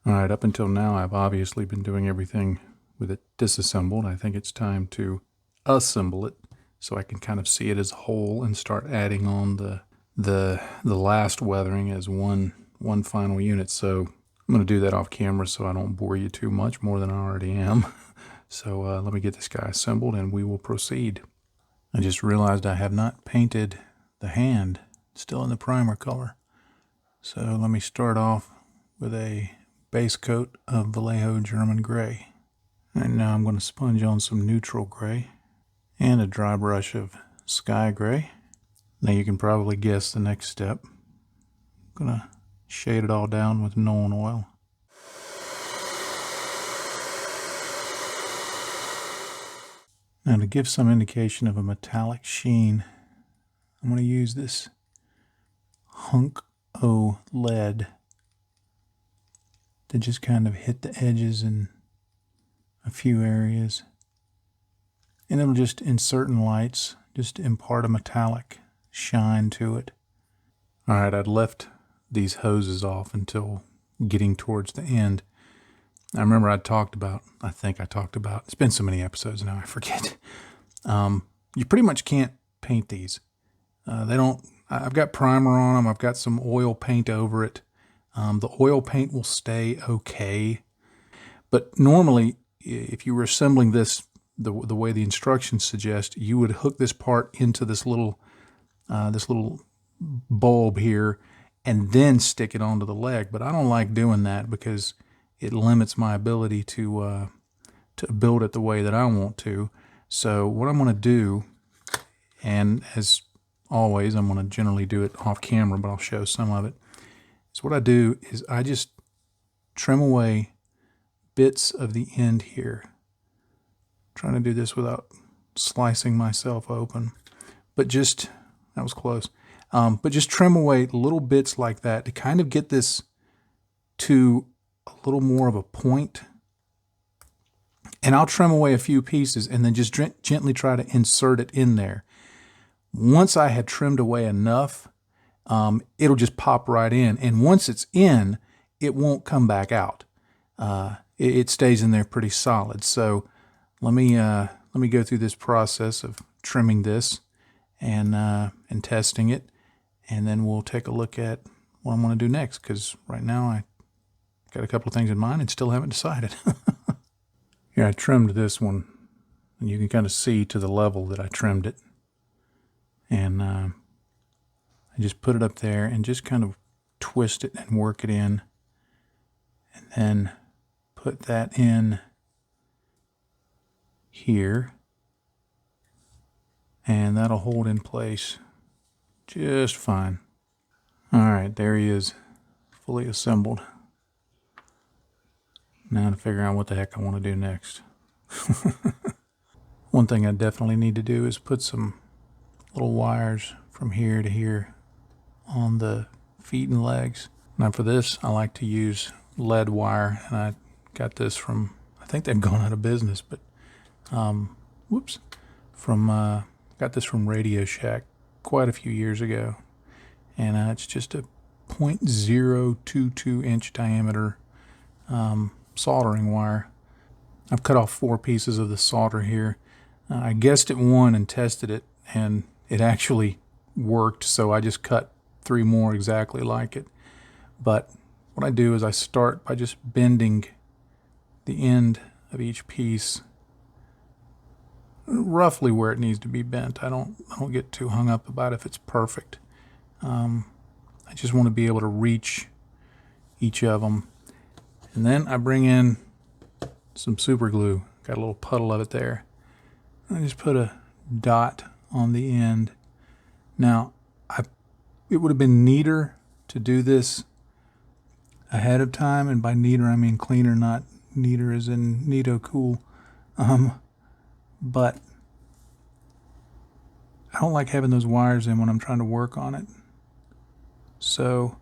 All right, up until now, I've obviously been doing everything with it disassembled. I think it's time to assemble it so I can kind of see it as a whole and start adding on the last weathering as one final unit. So I'm going to do that off camera so I don't bore you too much more than I already am. So let me get this guy assembled and we will proceed. I just realized I have not painted the hand. It's still in the primer color. So let me start off with a base coat of Vallejo German gray. And now I'm going to sponge on some neutral gray and a dry brush of sky gray. Now you can probably guess the next step. I'm going to shade it all down with Nuln oil. Now to give some indication of a metallic sheen, I'm going to use this hunk o lead to just kind of hit the edges in a few areas. And it'll just, in certain lights, just impart a metallic shine to it. All right, I'd left these hoses off until getting towards the end. I remember I think I talked about, it's been so many episodes now, I forget. You pretty much can't paint these. I've got primer on them, I've got some oil paint over it. The oil paint will stay okay. But normally, if you were assembling this the way the instructions suggest, you would hook this part into this little bulb here and then stick it onto the leg. But I don't like doing that because it limits my ability to build it the way that I want to. So what I'm going to do, and as always, I'm going to generally do it off camera, but I'll show some of it. So what I do is I just trim away bits of the end here. I'm trying to do this without slicing myself open, but just, that was close. But just trim away little bits like that to kind of get this to a little more of a point. And I'll trim away a few pieces and then just gently try to insert it in there. Once I had trimmed away enough, it'll just pop right in. And once it's in, it won't come back out. It stays in there pretty solid. So let me go through this process of trimming this and testing it. And then we'll take a look at what I'm going to do next. Because right now I got a couple of things in mind and still haven't decided. Here, I trimmed this one. And you can kind of see to the level that I trimmed it. And I just put it up there and just kind of twist it and work it in. And then put that in here. And that'll hold in place just fine. All right, there he is, fully assembled. Now to figure out what the heck I want to do next. One thing I definitely need to do is put some little wires from here to here on the feet and legs. Now for this, I like to use lead wire, and I got this from, I think they've gone out of business, but got this from Radio Shack quite a few years ago, and it's just a 0.022 inch diameter soldering wire. I've cut off 4 pieces of the solder here. I guessed at one and tested it, and it actually worked, so I just cut 3 more exactly like it. But what I do is I start by just bending the end of each piece roughly where it needs to be bent. I don't get too hung up about if it's perfect. I just want to be able to reach each of them. And then I bring in some super glue. Got a little puddle of it there. I just put a dot on the end. Now, it would have been neater to do this ahead of time, and by neater I mean cleaner, not neater as in neato cool. But I don't like having those wires in when I'm trying to work on it. So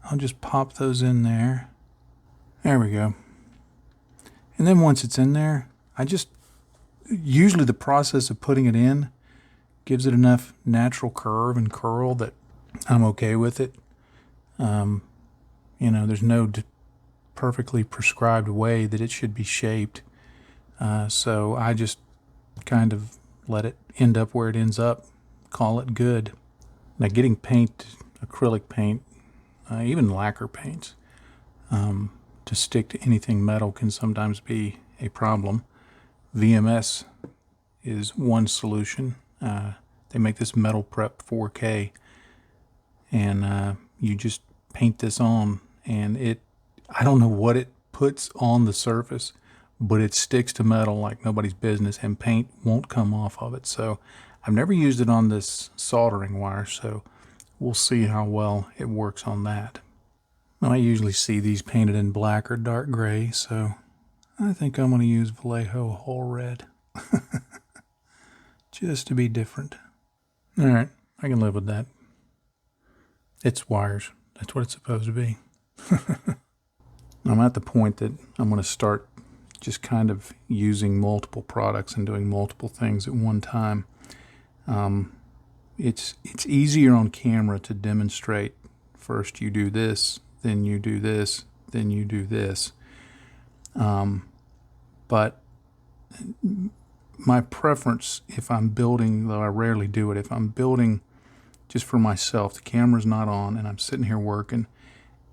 I'll just pop those in there. There we go. And then once it's in there, usually the process of putting it in gives it enough natural curve and curl that I'm okay with it. There's no perfectly prescribed way that it should be shaped. So I just kind of let it end up where it ends up, call it good. Now getting paint, acrylic paint, even lacquer paints, to stick to anything metal can sometimes be a problem. VMS is one solution. They make this metal prep 4K, and you just paint this on, and I don't know what it puts on the surface, but it sticks to metal like nobody's business, and paint won't come off of it. So I've never used it on this soldering wire, so we'll see how well it works on that. Now, I usually see these painted in black or dark gray, so I think I'm going to use Vallejo Whole Red. Just to be different. Alright, I can live with that. It's wires. That's what it's supposed to be. I'm at the point that I'm going to start just kind of using multiple products and doing multiple things at one time. It's easier on camera to demonstrate. First you do this, then you do this, then you do this. But my preference, if I'm building, though I rarely do it, if I'm building just for myself, the camera's not on and I'm sitting here working,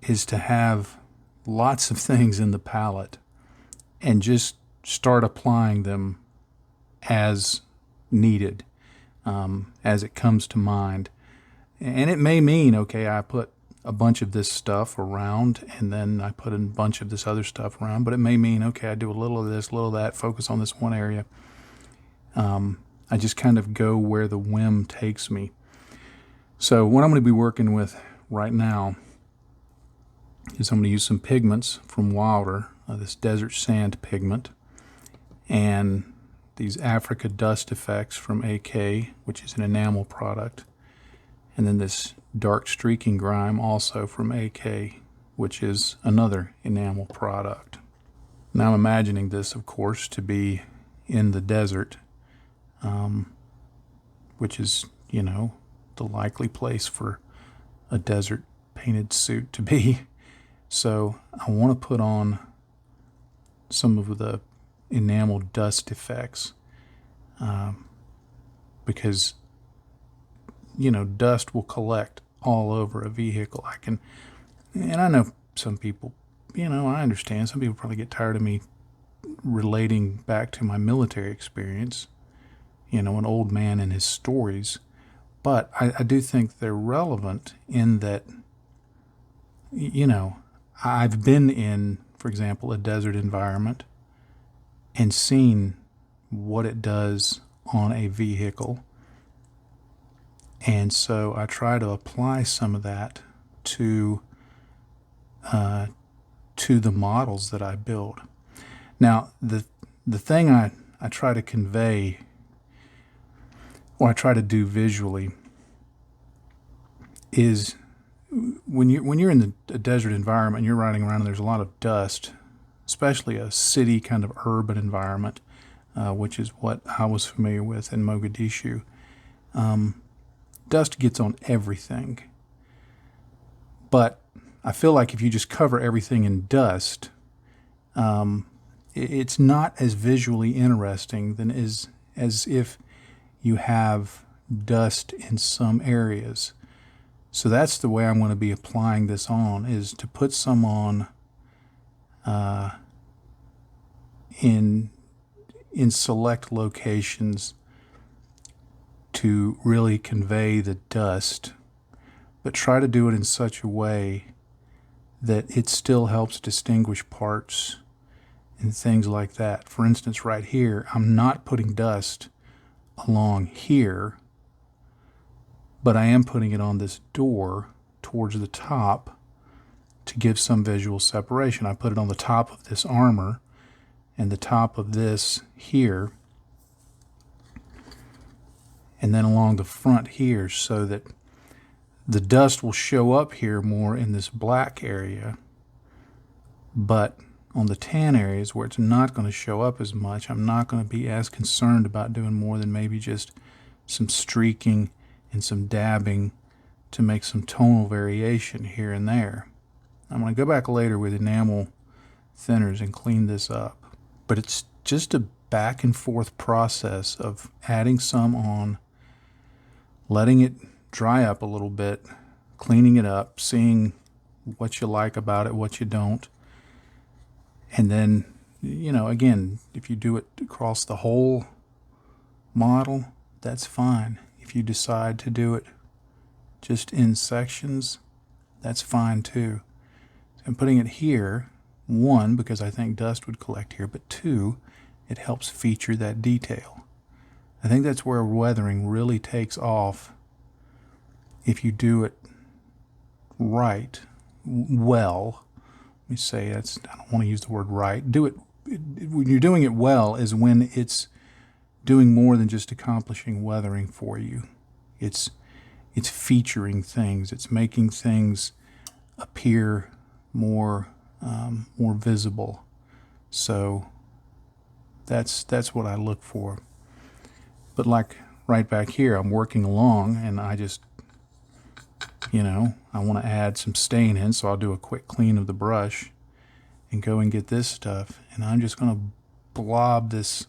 is to have lots of things in the palette and just start applying them as needed, as it comes to mind. And it may mean, okay, I put a bunch of this stuff around and then I put a bunch of this other stuff around, but it may mean, okay, I do a little of this, a little of that, focus on this one area. I just kind of go where the whim takes me. So what I'm going to be working with right now is I'm going to use some pigments from Wilder, this desert sand pigment, and these Africa dust effects from AK, which is an enamel product, and then this dark streaking grime also from AK, which is another enamel product. Now I'm imagining this, of course, to be in the desert, which is, you know, the likely place for a desert painted suit to be. So I want to put on some of the enamel dust effects, because, you know, dust will collect all over a vehicle. And I know some people, you know, I understand some people probably get tired of me relating back to my military experience, you know, an old man and his stories. But I do think they're relevant in that, you know, I've been in, for example, a desert environment and seen what it does on a vehicle. And so I try to apply some of that to the models that I build. Now, the thing I try to convey, or I try to do visually, is when you're in a desert environment and you're riding around and there's a lot of dust, especially a city kind of urban environment, which is what I was familiar with in Mogadishu, dust gets on everything. But I feel like if you just cover everything in dust, it's not as visually interesting than as if you have dust in some areas. So that's the way I'm going to be applying this on, is to put some on in select locations to really convey the dust, but try to do it in such a way that it still helps distinguish parts and things like that. For instance, right here, I'm not putting dust along here, but I am putting it on this door towards the top to give some visual separation. I put it on the top of this armor and the top of this here, and then along the front here, so that the dust will show up here more in this black area, but on the tan areas where it's not going to show up as much, I'm not going to be as concerned about doing more than maybe just some streaking and some dabbing to make some tonal variation here and there. I'm going to go back later with enamel thinners and clean this up. But it's just a back and forth process of adding some on, letting it dry up a little bit, cleaning it up, seeing what you like about it, what you don't. And then, again, if you do it across the whole model, that's fine. If you decide to do it just in sections, that's fine too. So I'm putting it here, one, because I think dust would collect here, but two, it helps feature that detail. I think that's where weathering really takes off if you do it right, well. Let me say I don't want to use the word right. When you're doing it well is when it's doing more than just accomplishing weathering for you. It's featuring things. It's making things appear more visible. So that's what I look for. But like right back here, I'm working along and I just, I want to add some stain in, so I'll do a quick clean of the brush and go and get this stuff. And I'm just going to blob this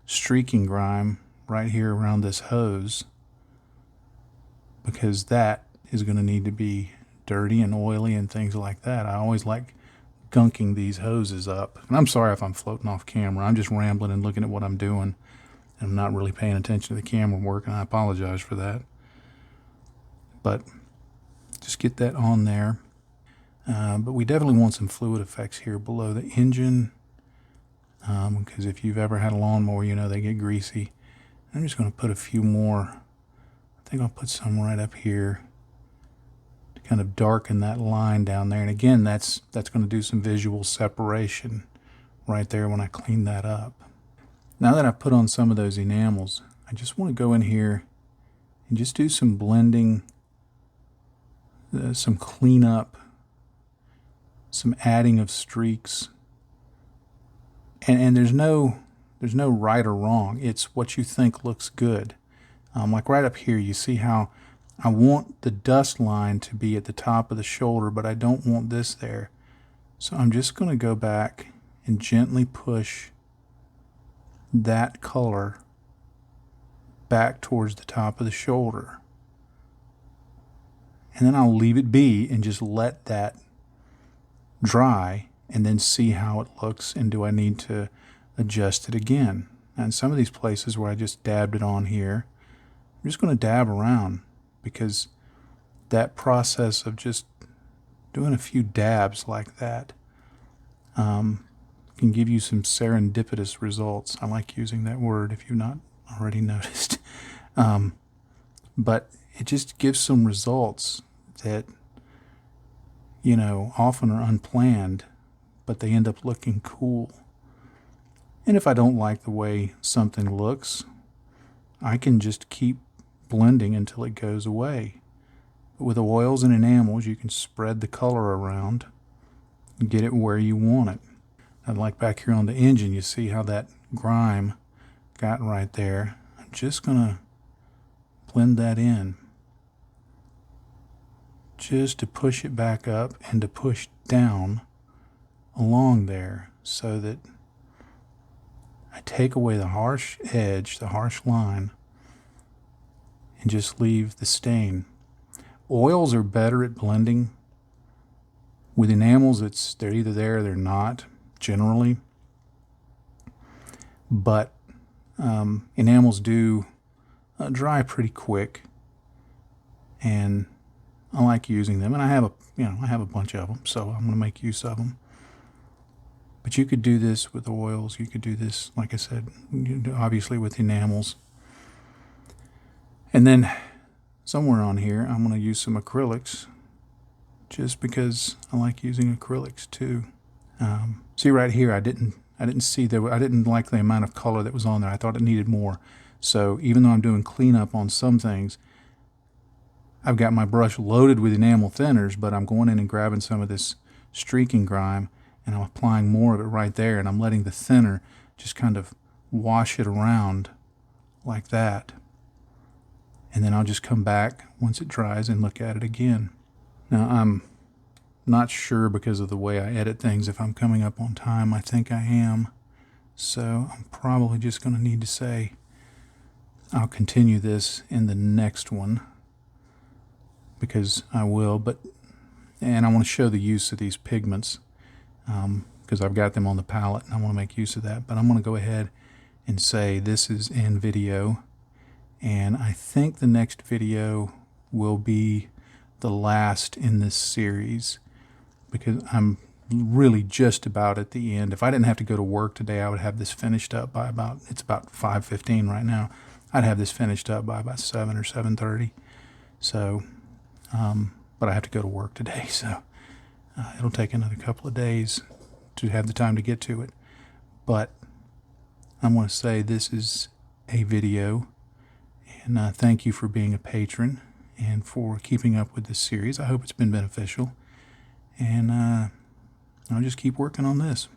streaking grime right here around this hose, because that is going to need to be dirty and oily and things like that. I always like gunking these hoses up. And I'm sorry if I'm floating off camera. I'm just rambling and looking at what I'm doing. I'm not really paying attention to the camera work, and I apologize for that. But just get that on there. But we definitely want some fluid effects here below the engine, because if you've ever had a lawnmower, they get greasy. I'm just going to put a few more. I think I'll put some right up here to kind of darken that line down there. And again, that's going to do some visual separation right there when I clean that up. Now that I've put on some of those enamels, I just want to go in here and just do some blending, some cleanup, some adding of streaks. And there's no right or wrong. It's what you think looks good. Like right up here, you see how I want the dust line to be at the top of the shoulder, but I don't want this there. So I'm just going to go back and gently push that color back towards the top of the shoulder. And then I'll leave it be and just let that dry and then see how it looks, and do I need to adjust it again. And some of these places where I just dabbed it on here, I'm just going to dab around, because that process of just doing a few dabs like that can give you some serendipitous results. I like using that word if you've not already noticed. But it just gives some results that, often are unplanned, but they end up looking cool. And if I don't like the way something looks, I can just keep blending until it goes away. But with oils and enamels, you can spread the color around and get it where you want it. And like back here on the engine, you see how that grime got right there. I'm just going to blend that in, just to push it back up and to push down along there, so that I take away the harsh edge, the harsh line, and just leave the stain. Oils are better at blending. With enamels, they're either there or they're not, generally. But enamels do dry pretty quick, and I like using them. And I have a bunch of them, so I'm going to make use of them. But you could do this with oils. You could do this, like I said, obviously with enamels. And then somewhere on here, I'm going to use some acrylics, just because I like using acrylics too. See right here, I didn't see I didn't like the amount of color that was on there. I thought it needed more. So even though I'm doing cleanup on some things, I've got my brush loaded with enamel thinners, but I'm going in and grabbing some of this streaking grime, and I'm applying more of it right there, and I'm letting the thinner just kind of wash it around like that. And then I'll just come back once it dries and look at it again. Now I'm Not sure because of the way I edit things if I'm coming up on time. I think I am. So I'm probably just going to need to say I'll continue this in the next one, because I will. And I want to show the use of these pigments because I've got them on the palette and I want to make use of that. But I'm going to go ahead and say this is in video, and I think the next video will be the last in this series, because I'm really just about at the end. If I didn't have to go to work today, I would have this finished up by it's about 5:15 right now. I'd have this finished up by about 7 or 7:30. So, but I have to go to work today, so it'll take another couple of days to have the time to get to it. But I want to say this is a video, and thank you for being a patron and for keeping up with this series. I hope it's been beneficial, and I'll just keep working on this.